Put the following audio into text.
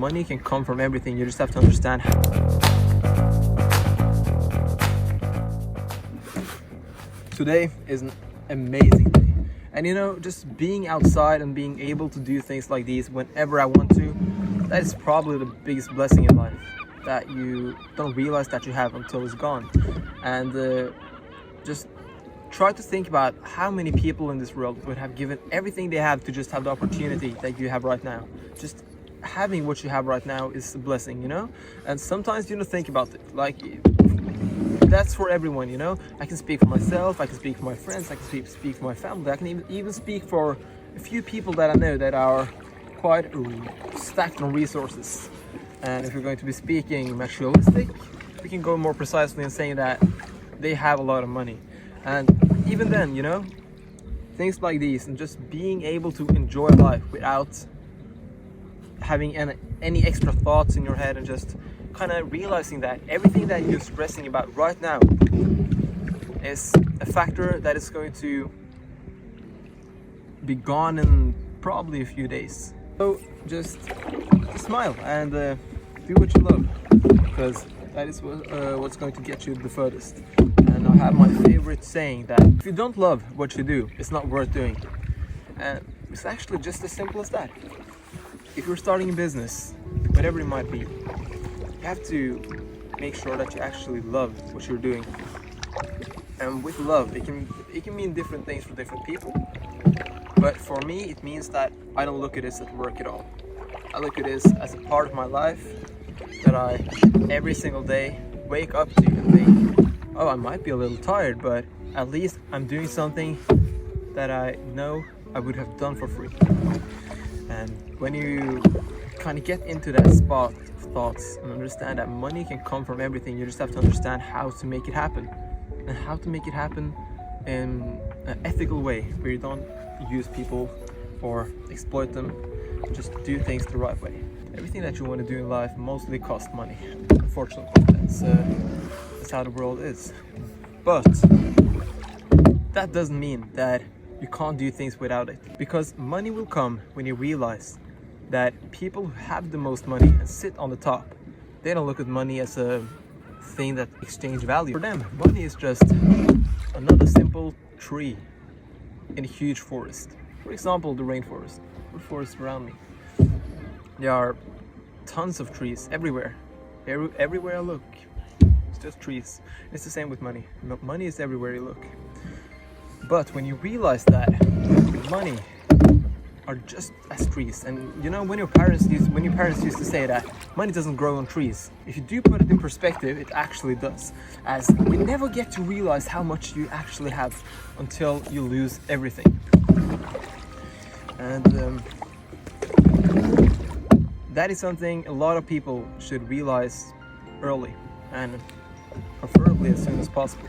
money can come from everything. You just have to understand how. Today is an amazing day. And you know, just being outside and being able to do things like these whenever I want to, that is probably the biggest blessing in life that you don't realize that you have until it's gone. And just try to think about how many people in this world would have given everything they have to just have the opportunity that you have right now. Just having what you have right now is a blessing, you know? And sometimes you don't think about it. Like, that's for everyone, you know? I can speak for myself, I can speak for my friends, I can speak for my family, I can even speak for a few people that I know that are quite stacked on resources. And if we're going to be speaking materialistic, we can go more precisely in saying that they have a lot of money. And even then, you know, things like these and just being able to enjoy life without having any extra thoughts in your head, and just kind of realizing that everything that you're stressing about right now is a factor that is going to be gone in probably a few days. So just smile and do what you love, because that is what's going to get you the furthest. And I have my favorite saying that if you don't love what you do, it's not worth doing. And it's actually just as simple as that. If you're starting a business, whatever it might be, you have to make sure that you actually love what you're doing. And with love, it can mean different things for different people. But for me, it means that I don't look at this as work at all. I look at this as a part of my life that I, every single day, wake up to and think, oh, I might be a little tired, but at least I'm doing something that I know I would have done for free. And when you kind of get into that spot of thoughts and understand that money can come from everything, you just have to understand how to make it happen. And how to make it happen in an ethical way, where you don't use people or exploit them. Just do things the right way. Everything that you want to do in life mostly costs money. Unfortunately, that's how the world is. But that doesn't mean that you can't do things without it, because money will come when you realize that people who have the most money and sit on the top, they don't look at money as a thing that exchange value. For them, money is just another simple tree in a huge forest. For example, the rainforest or forest around me. There are tons of trees everywhere. Everywhere I look, it's just trees. It's the same with money. Money is everywhere you look. But when you realize that money are just as trees, and you know, when your parents used to say that money doesn't grow on trees, if you do put it in perspective, it actually does. As we never get to realize how much you actually have until you lose everything. And that is something a lot of people should realize early, and preferably as soon as possible.